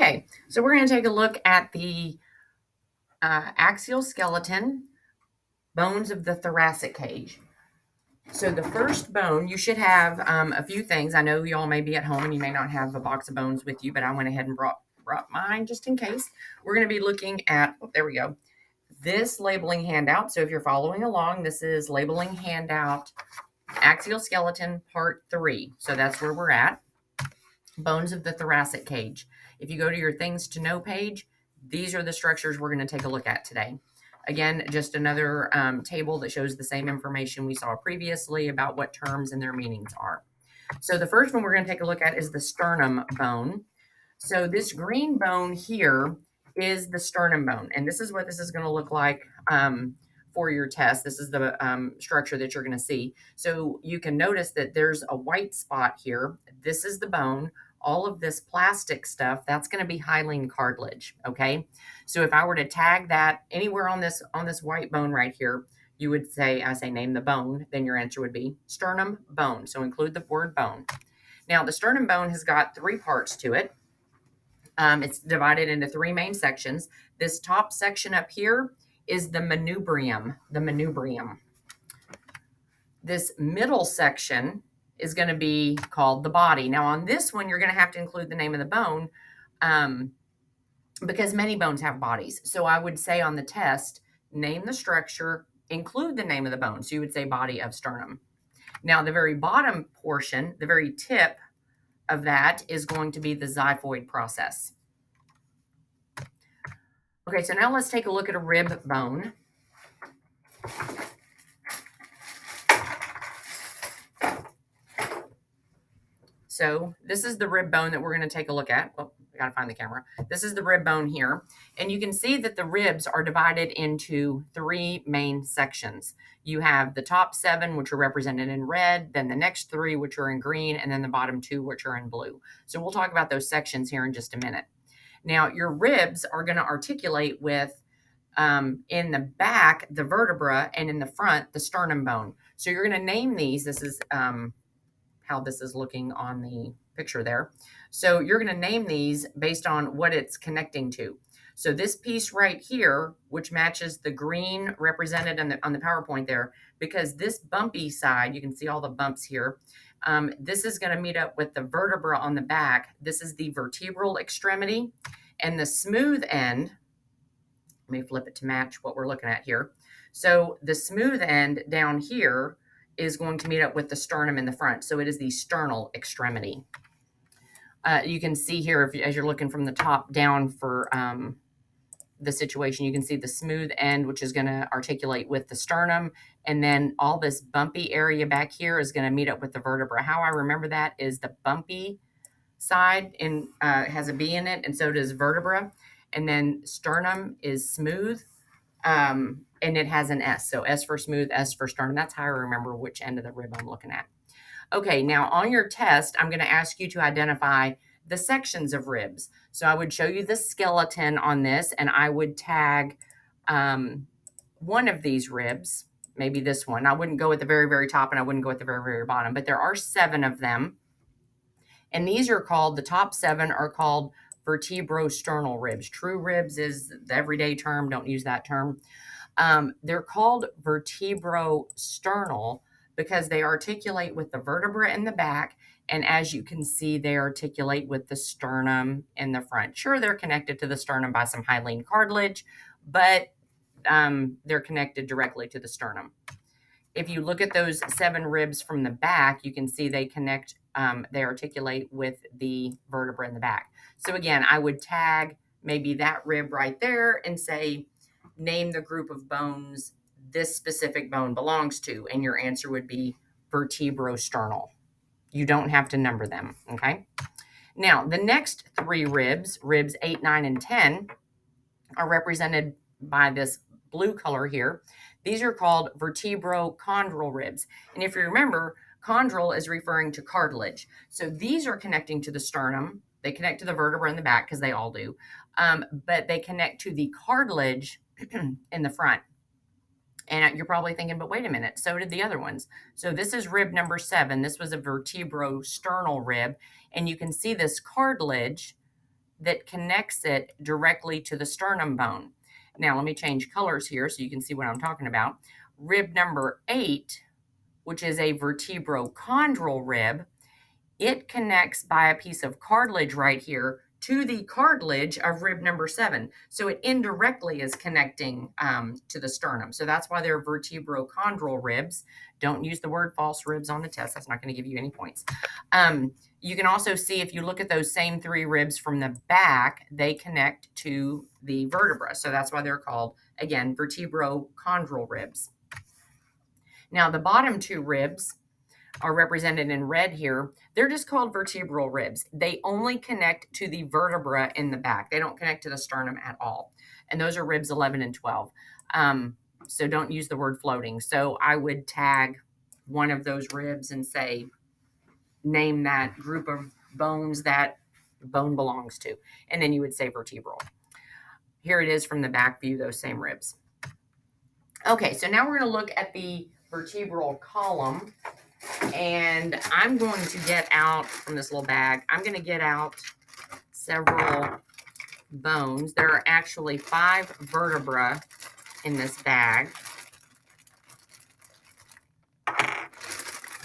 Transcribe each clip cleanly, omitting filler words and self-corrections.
Okay, so we're going to take a look at the axial skeleton, bones of the thoracic cage. So the first bone, you should have a few things. I know y'all may be at home and you may not have a box of bones with you, but I went ahead and brought mine just in case. We're going to be looking at, oh, there we go, this labeling handout. So if you're following along, this is labeling handout, axial skeleton part 3. So that's where we're at. Bones of the thoracic cage. If you go to your things to know page, these are the structures we're going to take a look at today. Again, just another table that shows the same information we saw previously about what terms and their meanings are. So the first one we're going to take a look at is the sternum bone. So this green bone here is the sternum bone, and this is what this is going to look like for your test. This is the structure that you're going to see. So you can notice that there's a white spot here. This is the bone. All of this plastic stuff, that's going to be hyaline cartilage, okay? So if I were to tag that anywhere on this white bone right here, you would say, I say name the bone, then your answer would be sternum bone. So include the word bone. Now the sternum bone has got 3 parts to it. It's divided into 3 main sections. This top section up here is the manubrium, This middle section is going to be called the body. Now on this one, you're going to have to include the name of the bone because many bones have bodies. So I would say on the test, name the structure, include the name of the bone. So you would say body of sternum. Now the very bottom portion, the very tip of that is going to be the xiphoid process. Okay, so now let's take a look at a rib bone. So this is the rib bone that we're going to take a look at. Oh, I got to find the camera. This is the rib bone here. And you can see that the ribs are divided into 3 main sections. You have the top 7, which are represented in red, then the next 3, which are in green, and then the bottom 2, which are in blue. So we'll talk about those sections here in just a minute. Now, your ribs are going to articulate with, in the back, the vertebra, and in the front, the sternum bone. So you're going to name these. This is how this is looking on the picture there. So you're going to name these based on what it's connecting to. So this piece right here, which matches the green represented on the PowerPoint there, because this bumpy side, you can see all the bumps here, this is going to meet up with the vertebra on the back. This is the vertebral extremity. And the smooth end, let me flip it to match what we're looking at here. So the smooth end down here is going to meet up with the sternum in the front. So it is the sternal extremity. You can see here, as you're looking from the top down for the situation, you can see the smooth end, which is going to articulate with the sternum. And then all this bumpy area back here is going to meet up with the vertebra. How I remember that is the bumpy side has a B in it, and so does vertebra. And then sternum is smooth. And it has an S. So S for smooth, S for sternum. That's how I remember which end of the rib I'm looking at. Okay, now on your test, I'm going to ask you to identify the sections of ribs. So I would show you the skeleton on this, and I would tag one of these ribs, maybe this one. I wouldn't go at the very, very top, and I wouldn't go at the very, very bottom, but there are 7 of them. And these are called, the top 7 are called vertebrosternal ribs. True ribs is the everyday term. Don't use that term. They're called vertebrosternal because they articulate with the vertebra in the back. And as you can see, they articulate with the sternum in the front. Sure, they're connected to the sternum by some hyaline cartilage, but they're connected directly to the sternum. If you look at those 7 ribs from the back, you can see they connect, they articulate with the vertebra in the back. So again, I would tag maybe that rib right there and say, name the group of bones this specific bone belongs to, and your answer would be vertebrosternal. You don't have to number them, okay? Now, the next 3 ribs, ribs 8, 9, and 10, are represented by this blue color here. These are called vertebrochondral ribs. And if you remember, chondral is referring to cartilage. So these are connecting to the sternum. They connect to the vertebra in the back because they all do. But they connect to the cartilage in the front. And you're probably thinking, but wait a minute, so did the other ones. So this is rib number 7. This was a vertebrosternal rib. And you can see this cartilage that connects it directly to the sternum bone. Now, let me change colors here so you can see what I'm talking about. Rib number 8, which is a vertebrochondral rib, it connects by a piece of cartilage right here to the cartilage of rib number 7. So it indirectly is connecting to the sternum. So that's why they're vertebrochondral ribs. Don't use the word false ribs on the test. That's not going to give you any points. You can also see if you look at those same 3 ribs from the back, they connect to the vertebra. So that's why they're called, again, vertebrochondral ribs. Now, the bottom 2 ribs are represented in red here. They're just called vertebral ribs. They only connect to the vertebra in the back. They don't connect to the sternum at all. And those are ribs 11 and 12. So don't use the word floating. So I would tag one of those ribs and say, name that group of bones that bone belongs to. And then you would say vertebral. Here it is from the back view, those same ribs. Okay, so now we're going to look at the vertebral column. And I'm going to get out from this little bag, I'm going to get out several bones. There are actually 5 vertebra in this bag. I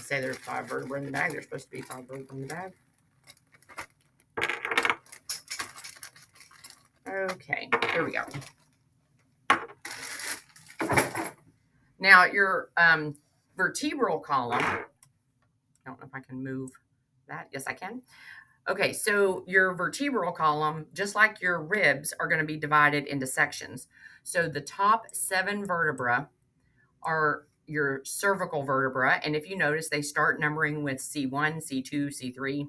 say there's 5 vertebra in the bag. There's supposed to be 5 vertebra in the bag. Okay, here we go. Now, your vertebral column, I don't know if I can move that. Yes, I can. Okay, so your vertebral column, just like your ribs, are going to be divided into sections. So the top 7 vertebra are your cervical vertebra. And if you notice, they start numbering with C1, C2, C3.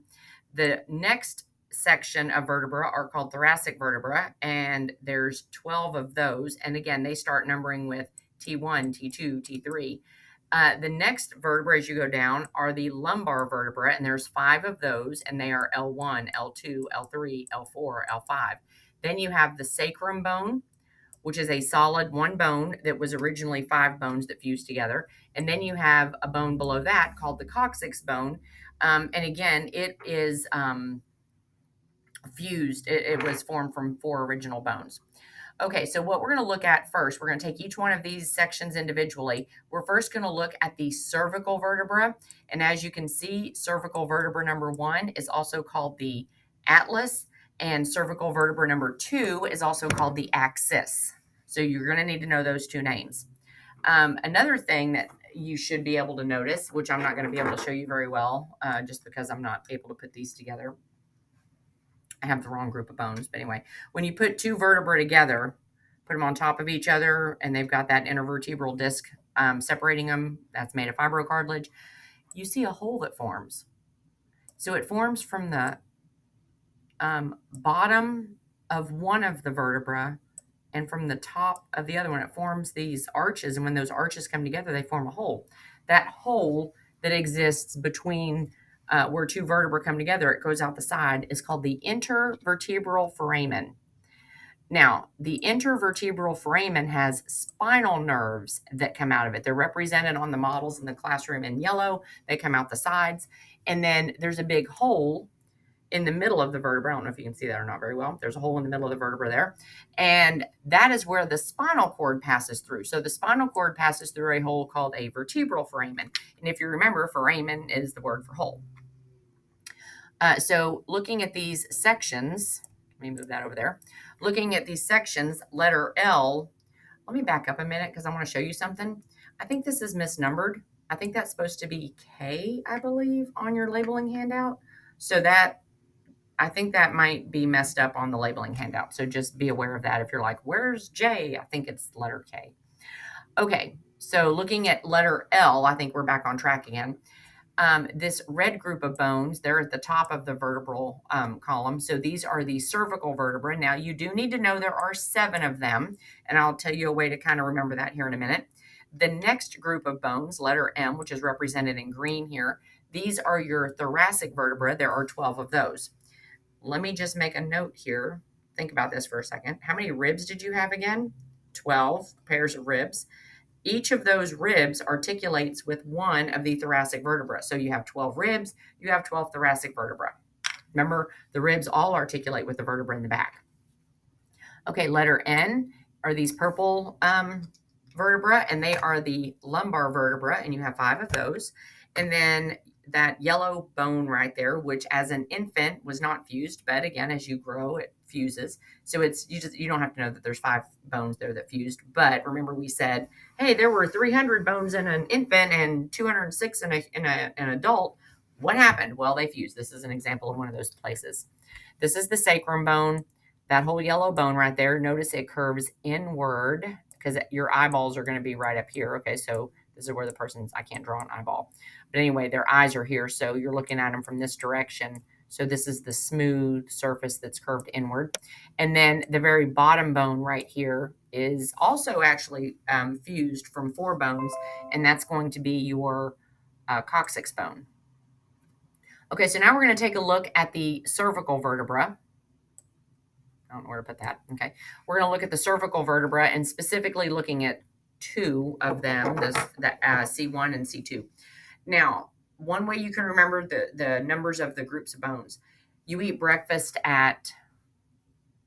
The next section of vertebra are called thoracic vertebra, and there's 12 of those. And again, they start numbering with T1, T2, T3. The next vertebra as you go down are the lumbar vertebra, and there's 5 of those, and they are L1, L2, L3, L4, L5. Then you have the sacrum bone, which is a solid 1 bone that was originally 5 bones that fused together. And then you have a bone below that called the coccyx bone. And again, it is fused. It was formed from 4 original bones. Okay, so what we're going to look at first, we're going to take each one of these sections individually. We're first going to look at the cervical vertebra. And as you can see, cervical vertebra number 1 is also called the atlas, and cervical vertebra number 2 is also called the axis. So you're going to need to know those 2 names. Another thing that you should be able to notice, which I'm not going to be able to show you very well, just because I'm not able to put these together. I have the wrong group of bones. But anyway, when you put 2 vertebrae together, put them on top of each other, and they've got that intervertebral disc separating them, that's made of fibrocartilage, you see a hole that forms. So it forms from the bottom of one of the vertebra and from the top of the other one. It forms these arches, and when those arches come together, they form a hole. That hole that exists between where 2 vertebrae come together, it goes out the side, is called the intervertebral foramen. Now, the intervertebral foramen has spinal nerves that come out of it. They're represented on the models in the classroom in yellow. They come out the sides. And then there's a big hole in the middle of the vertebra. I don't know if you can see that or not very well. There's a hole in the middle of the vertebra there. And that is where the spinal cord passes through. So the spinal cord passes through a hole called a vertebral foramen. And if you remember, foramen is the word for hole. So looking at these sections, let me move that over there. Looking at these sections, letter L, let me back up a minute because I want to show you something. I think this is misnumbered. I think that's supposed to be K, I believe, on your labeling handout. So that, I think that might be messed up on the labeling handout. So just be aware of that. If you're like, where's J? I think it's letter K. Okay, so looking at letter L, I think we're back on track again. This red group of bones, they're at the top of the vertebral column. So these are the cervical vertebrae. Now, you do need to know there are 7 of them, and I'll tell you a way to kind of remember that here in a minute. The next group of bones, letter M, which is represented in green here, these are your thoracic vertebrae. There are 12 of those. Let me just make a note here. Think about this for a second. How many ribs did you have again? 12 pairs of ribs. Each of those ribs articulates with one of the thoracic vertebrae. So you have 12 ribs, you have 12 thoracic vertebrae. Remember, the ribs all articulate with the vertebra in the back. Okay, letter N are these purple vertebra, and they are the lumbar vertebra, and you have 5 of those. And then that yellow bone right there, which as an infant was not fused, but again, as you grow, it fuses. So it's you don't have to know that there's 5 bones there that fused. But remember, we said, hey, there were 300 bones in an infant and 206 in an adult. What happened? Well, they fused. This is an example of one of those places. This is the sacrum bone. That whole yellow bone right there, notice it curves inward because your eyeballs are going to be right up here. Okay, so this is where the person's, I can't draw an eyeball. But anyway, their eyes are here, so you're looking at them from this direction. So this is the smooth surface that's curved inward. And then the very bottom bone right here is also actually fused from 4 bones, and that's going to be your coccyx bone. Okay, so now we're going to take a look at the cervical vertebra. I don't know where to put that. Okay. We're going to look at the cervical vertebra and specifically looking at 2 of them, C1 and C2. Now, one way you can remember the numbers of the groups of bones, you eat breakfast at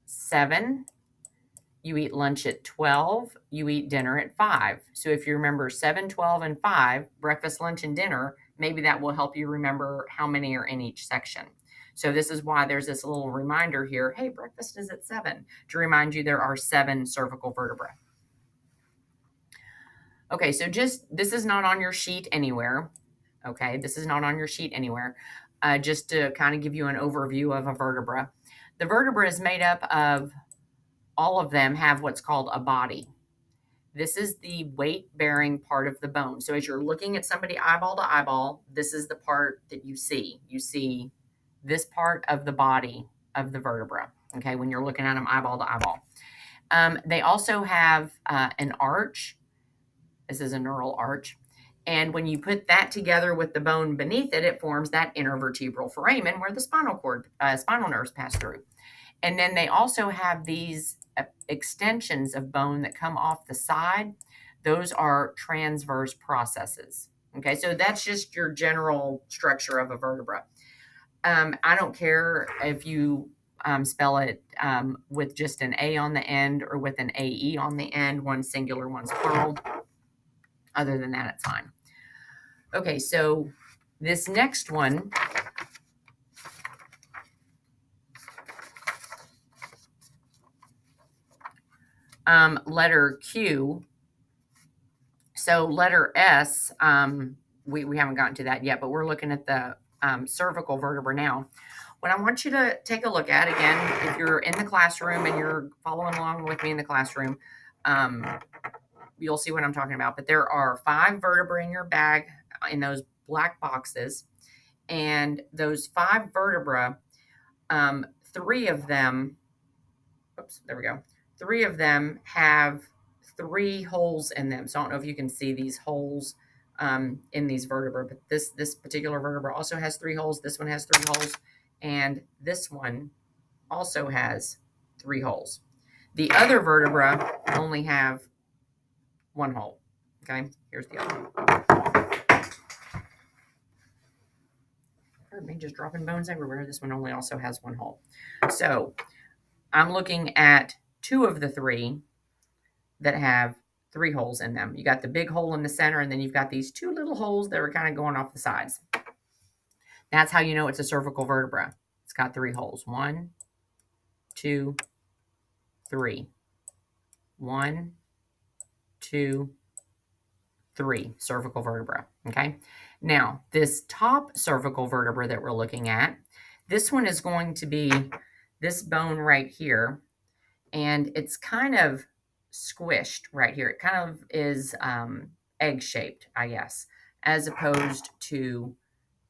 7, you eat lunch at 12, you eat dinner at 5. So if you remember 7, 12, and 5, breakfast, lunch, and dinner, maybe that will help you remember how many are in each section. So this is why there's this little reminder here. Hey, breakfast is at 7, to remind you there are 7 cervical vertebrae. Okay, so this is not on your sheet anywhere. Okay, this is not on your sheet anywhere. Just to kind of give you an overview of a vertebra. The vertebra is made up of, all of them have what's called a body. This is the weight-bearing part of the bone. So as you're looking at somebody eyeball to eyeball, this is the part that you see. You see this part of the body of the vertebra, okay, when you're looking at them eyeball to eyeball. They also have an arch. This is a neural arch. And when you put that together with the bone beneath it, it forms that intervertebral foramen where the spinal nerves pass through. And then they also have these extensions of bone that come off the side. Those are transverse processes. Okay, so that's just your general structure of a vertebra. I don't care if you spell it with just an A on the end or with an AE on the end, one's singular, one's plural. Other than that, it's fine. Okay, so this next one, letter Q. So letter S, we haven't gotten to that yet, but we're looking at the cervical vertebra now. What I want you to take a look at, again, if you're in the classroom and you're following along with me in the classroom, you'll see what I'm talking about. But there are 5 vertebrae in your bag in those black boxes. And those 5 vertebrae, 3 of them, oops, there we go. 3 of them have 3 holes in them. So I don't know if you can see these holes in these vertebrae, but this particular vertebra also has 3 holes. This one has 3 holes, and this one also has 3 holes. The other vertebra only have 1 hole. Okay, here's the other one. Pardon me, just dropping bones everywhere. This one only also has 1 hole. So I'm looking at 2 of the 3 that have 3 holes in them. You got the big hole in the center, and then you've got these 2 little holes that are kind of going off the sides. That's how you know it's a cervical vertebra. It's got 3 holes. 1, 2, 3. 1, 2, 3. Cervical vertebra. Okay. Now, this top cervical vertebra that we're looking at, this one is going to be this bone right here, and it's kind of squished right here. It kind of is egg-shaped, I guess, as opposed to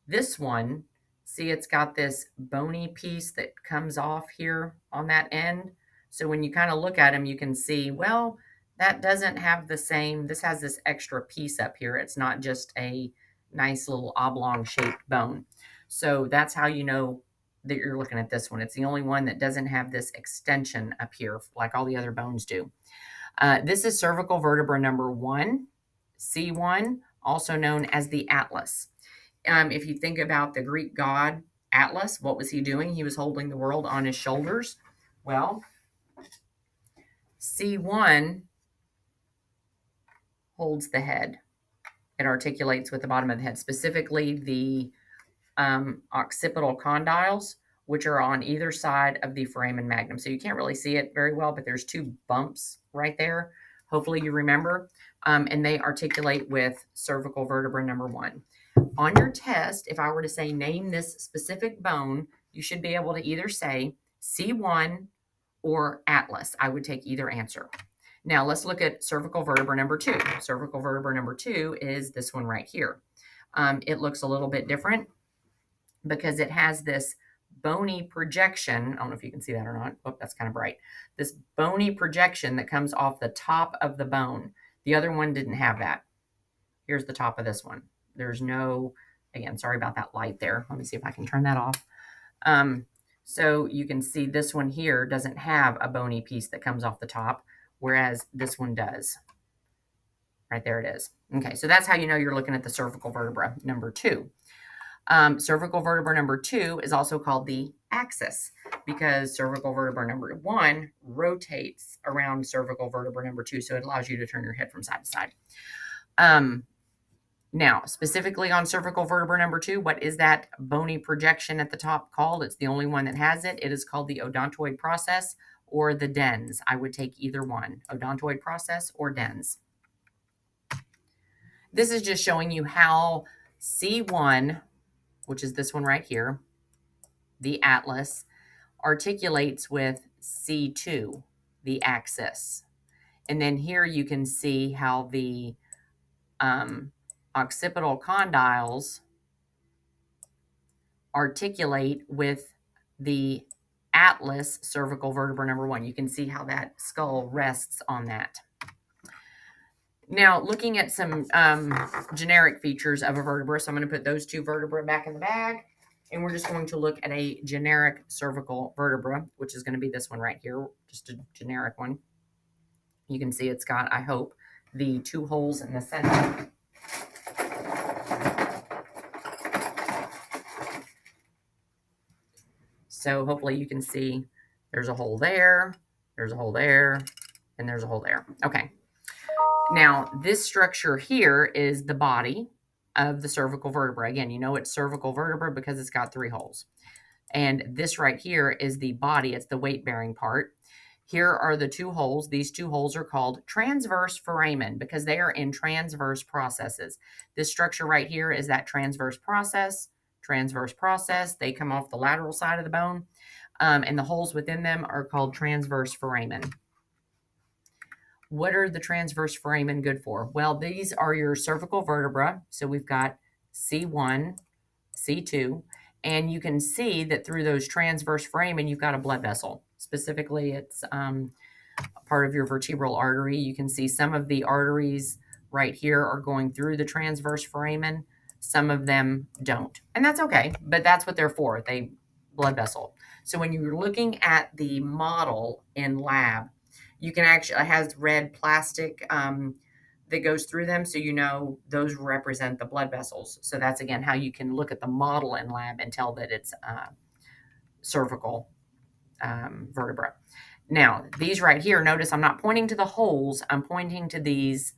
this one. See, it's got this bony piece that comes off here on that end. So when you kind of look at them, you can see, well, that doesn't have the same, this has this extra piece up here. It's not just a nice little oblong shaped bone. So that's how you know that you're looking at this one. It's the only one that doesn't have this extension up here like all the other bones do. This is cervical vertebra number 1, C1, also known as the atlas. If you think about the Greek god Atlas, what was he doing? He was holding the world on his shoulders. Well, C1 holds the head. It articulates with the bottom of the head, specifically the occipital condyles, which are on either side of the foramen magnum. So you can't really see it very well, but there's two bumps right there. Hopefully you remember. And they articulate with cervical vertebra number 1. On your test, if I were to say name this specific bone, you should be able to either say C1 or Atlas. I would take either answer. Now let's look at cervical vertebra number 2. Cervical vertebra number 2 is this one right here. It looks a little bit different because it has this bony projection. I don't know if you can see that or not. Oh, that's kind of bright. This bony projection that comes off the top of the bone. The other one didn't have that. Here's the top of this one. There's no, again, sorry about that light there. Let me see if I can turn that off. So you can see this one here doesn't have a bony piece that comes off the top, whereas this one does. Right there it is. Okay, so that's how you know you're looking at the cervical vertebra number 2. Cervical vertebra number 2 is also called the axis because cervical vertebra number 1 rotates around cervical vertebra number 2, so it allows you to turn your head from side to side. Now, specifically on cervical vertebra number 2, what is that bony projection at the top called? It's the only one that has it. It is called the odontoid process or the dens. I would take either one, odontoid process or dens. This is just showing you how C1, which is this one right here, the atlas, articulates with C2, the axis. And then here you can see how the occipital condyles articulate with the atlas cervical vertebra number 1. You can see how that skull rests on that. Now, looking at some generic features of a vertebra, so I'm going to put those 2 vertebrae back in the bag, and we're just going to look at a generic cervical vertebra, which is going to be this one right here, just a generic one. You can see it's got, I hope, the 2 holes in the center. So hopefully you can see there's a hole there, there's a hole there, and there's a hole there. Okay. Now, this structure here is the body of the cervical vertebra. Again, you know it's cervical vertebra because it's got 3 holes. And this right here is the body. It's the weight-bearing part. Here are the 2 holes. These 2 holes are called transverse foramen because they are in transverse processes. This structure right here is that transverse process. They come off the lateral side of the bone. And the holes within them are called transverse foramen. What are the transverse foramen good for? Well, these are your cervical vertebra. So we've got C1, C2, and you can see that through those transverse foramen, you've got a blood vessel. Specifically, it's part of your vertebral artery. You can see some of the arteries right here are going through the transverse foramen. Some of them don't. And that's okay, but that's what they're for, they blood vessel. So when you're looking at the model in lab, you can actually, it has red plastic that goes through them. So you know those represent the blood vessels. So that's, again, how you can look at the model in lab and tell that it's cervical vertebra. Now, these right here, notice I'm not pointing to the holes. I'm pointing to these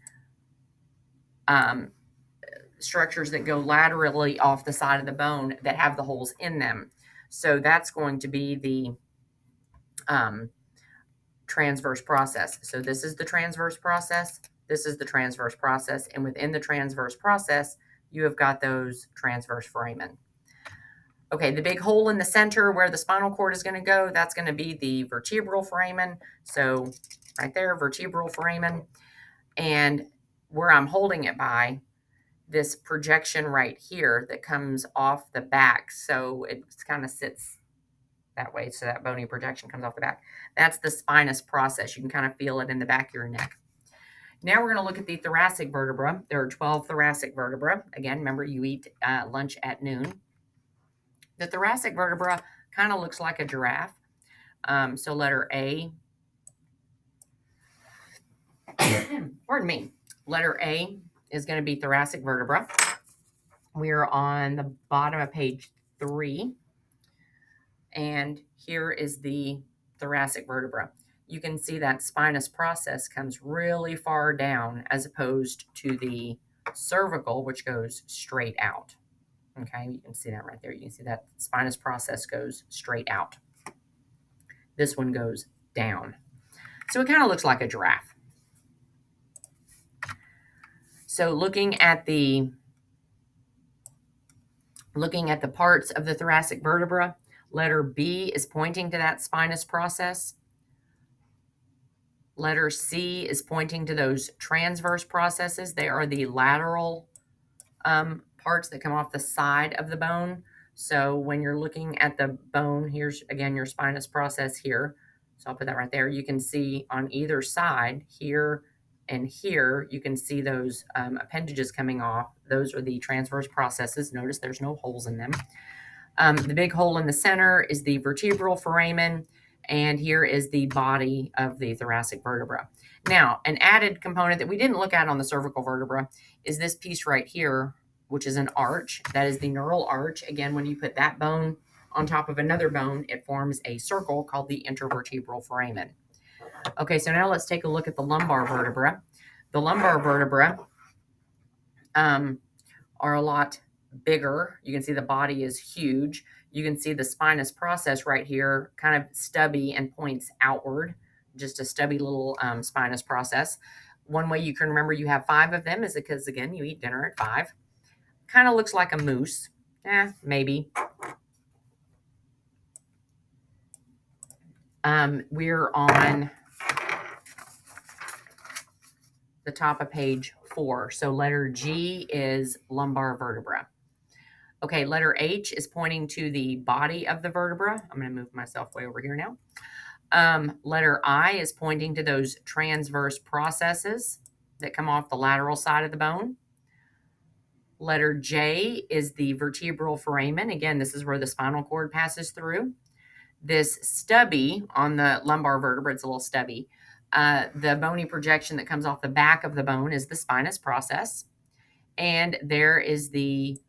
structures that go laterally off the side of the bone that have the holes in them. So that's going to be the transverse process. So this is the transverse process. This is the transverse process. And within the transverse process, you have got those transverse foramen. Okay, the big hole in the center where the spinal cord is going to go, that's going to be the vertebral foramen. So right there, vertebral foramen. And where I'm holding it by, this projection right here that comes off the back. So it kind of sits that way. So that bony projection comes off the back. That's the spinous process. You can kind of feel it in the back of your neck. Now we're going to look at the thoracic vertebra. There are 12 thoracic vertebra. Again, remember you eat lunch at noon. The thoracic vertebra kind of looks like a giraffe. So letter A. Pardon me. Letter A is going to be thoracic vertebra. We are on the bottom of page 3. And here is the thoracic vertebra. You can see that spinous process comes really far down as opposed to the cervical, which goes straight out. Okay, you can see that right there. You can see that spinous process goes straight out. This one goes down. So it kind of looks like a giraffe. So looking at the parts of the thoracic vertebra, letter B is pointing to that spinous process. Letter C is pointing to those transverse processes. They are the lateral parts that come off the side of the bone. So when you're looking at the bone, here's again your spinous process here. So I'll put that right there. You can see on either side, here and here, you can see those appendages coming off. Those are the transverse processes. Notice there's no holes in them. The big hole in the center is the vertebral foramen, and here is the body of the thoracic vertebra. Now, an added component that we didn't look at on the cervical vertebra is this piece right here, which is an arch. That is the neural arch. Again, when you put that bone on top of another bone, it forms a circle called the intervertebral foramen. Okay, so now let's take a look at the lumbar vertebra. The lumbar vertebra are a lot bigger. You can see the body is huge. You can see the spinous process right here, kind of stubby and points outward, just a stubby little spinous process. One way you can remember you have 5 of them is because, again, you eat dinner at 5. Kind of looks like a moose. Maybe. We're on the top of page 4. So letter G is lumbar vertebra. Okay, letter H is pointing to the body of the vertebra. I'm going to move myself way over here now. Letter I is pointing to those transverse processes that come off the lateral side of the bone. Letter J is the vertebral foramen. Again, this is where the spinal cord passes through. This stubby on the lumbar vertebra, it's a little stubby. The bony projection that comes off the back of the bone is the spinous process. And there is the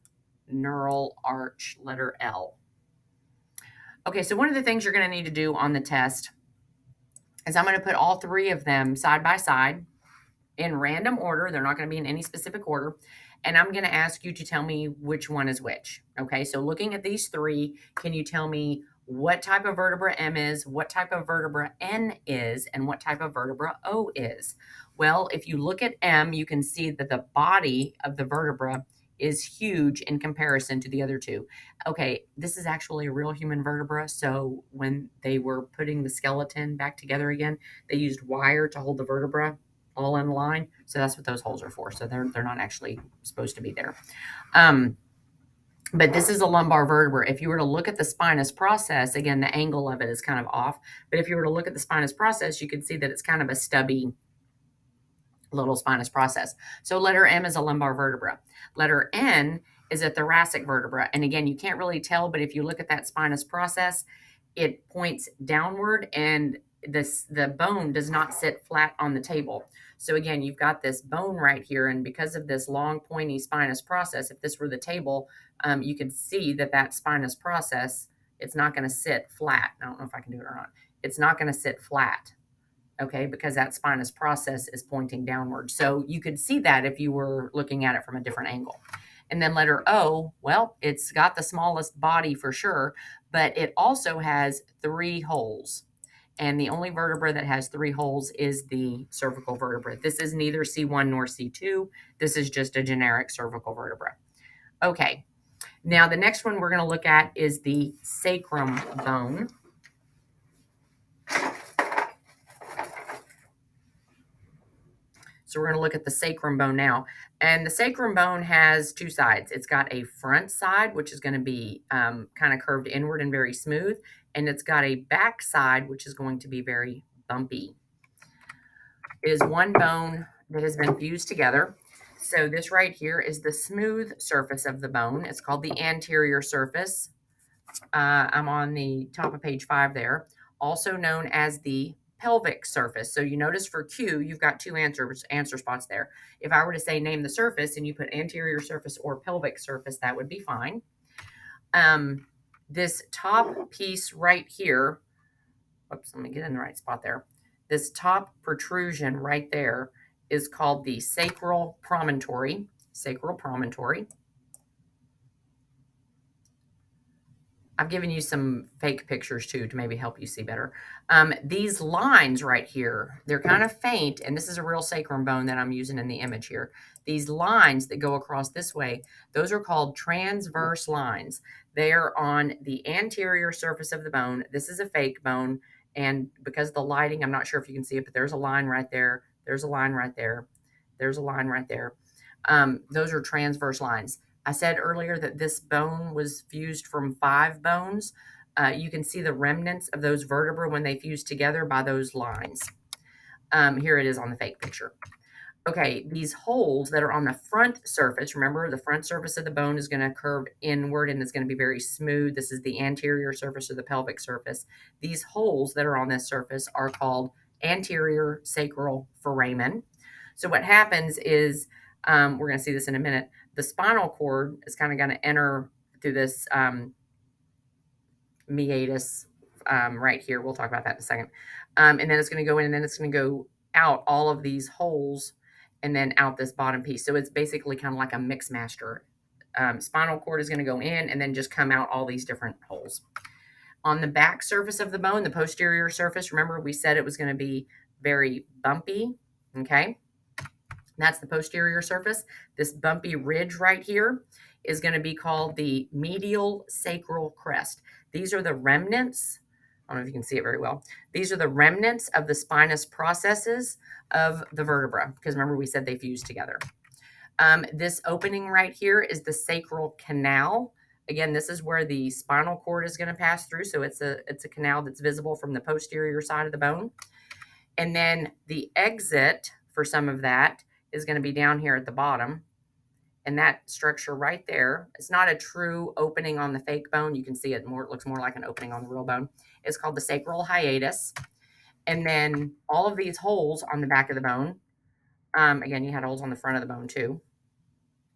neural arch, letter L. Okay, so one of the things you're going to need to do on the test is I'm going to put all 3 of them side by side in random order. They're not going to be in any specific order. And I'm going to ask you to tell me which one is which. Okay, so looking at these 3, can you tell me what type of vertebra M is, what type of vertebra N is, and what type of vertebra O is? Well, if you look at M, you can see that the body of the vertebra is huge in comparison to the other 2. Okay, this is actually a real human vertebra. So when they were putting the skeleton back together again, they used wire to hold the vertebra all in line. So that's what those holes are for. So they're not actually supposed to be there. But this is a lumbar vertebra. If you were to look at the spinous process, again, the angle of it is kind of off. But if you were to look at the spinous process, you could see that it's kind of a stubby little spinous process. So letter M is a lumbar vertebra. Letter N is a thoracic vertebra. And again, you can't really tell, but if you look at that spinous process, it points downward and the bone does not sit flat on the table. So again, you've got this bone right here, and because of this long pointy spinous process, if this were the table, you could see that spinous process, it's not going to sit flat. I don't know if I can do it or not. It's not going to sit flat, okay, because that spinous process is pointing downward. So you could see that if you were looking at it from a different angle. And then letter O, well, it's got the smallest body for sure, but it also has 3 holes. And the only vertebra that has 3 holes is the cervical vertebra. This is neither C1 nor C2. This is just a generic cervical vertebra. Okay, now the next one we're going to look at is the sacrum bone. So we're going to look at the sacrum bone now. And the sacrum bone has 2 sides. It's got a front side, which is going to be kind of curved inward and very smooth. And it's got a back side, which is going to be very bumpy. It is one bone that has been fused together. So this right here is the smooth surface of the bone. It's called the anterior surface. I'm on the top of page 5 there. Also known as the pelvic surface. So you notice for Q, you've got 2 answer spots there. If I were to say name the surface and you put anterior surface or pelvic surface, that would be fine. This top piece right here, oops, let me get in the right spot there. This top protrusion right there is called the sacral promontory. Sacral promontory. I've given you some fake pictures too to maybe help you see better. These lines right here, they're kind of faint, and this is a real sacrum bone that I'm using in the image here. These lines that go across this way, those are called transverse lines. They are on the anterior surface of the bone. This is a fake bone, and because of the lighting, I'm not sure if you can see it, but there's a line right there. There's a line right there. There's a line right there. Those are transverse lines. I said earlier that this bone was fused from 5 bones. You can see the remnants of those vertebrae when they fuse together by those lines. Here it is on the fake picture. Okay, these holes that are on the front surface, remember the front surface of the bone is going to curve inward and it's going to be very smooth. This is the anterior surface or the pelvic surface. These holes that are on this surface are called anterior sacral foramen. So what happens is, we're going to see this in a minute, the spinal cord is kind of going to enter through this meatus right here. We'll talk about that in a second. And then it's going to go in and then it's going to go out all of these holes and then out this bottom piece. So it's basically kind of like a mix master. Spinal cord is going to go in and then just come out all these different holes. On the back surface of the bone, the posterior surface, remember we said it was going to be very bumpy. Okay. That's the posterior surface. This bumpy ridge right here is going to be called the medial sacral crest. These are the remnants. I don't know if you can see it very well. These are the remnants of the spinous processes of the vertebra, because remember we said they fuse together. This opening right here is the sacral canal. Again, this is where the spinal cord is going to pass through. So it's a canal that's visible from the posterior side of the bone. And then the exit for some of that is going to be down here at the bottom. And that structure right there, it's not a true opening on the fake bone. You can see it more, it looks more like an opening on the real bone. It's called the sacral hiatus. And then all of these holes on the back of the bone, again, you had holes on the front of the bone too,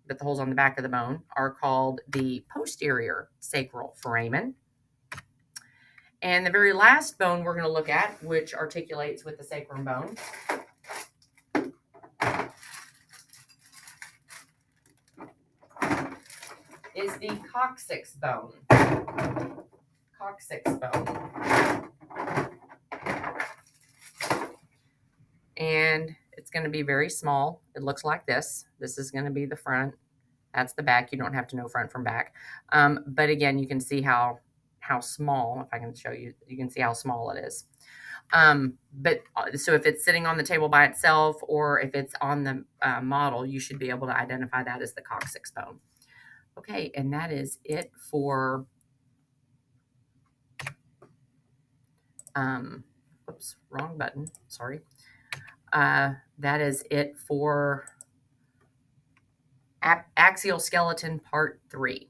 but the holes on the back of the bone are called the posterior sacral foramen. And the very last bone we're going to look at, which articulates with the sacrum bone, is the coccyx bone. Coccyx bone. And it's going to be very small. It looks like this. This is going to be the front. That's the back. You don't have to know front from back. But again, you can see how small, if I can show you, you can see how small it is. So if it's sitting on the table by itself or if it's on the model, you should be able to identify that as the coccyx bone. Okay, and that is it for, oops, wrong button, sorry. That is it for axial skeleton part 3.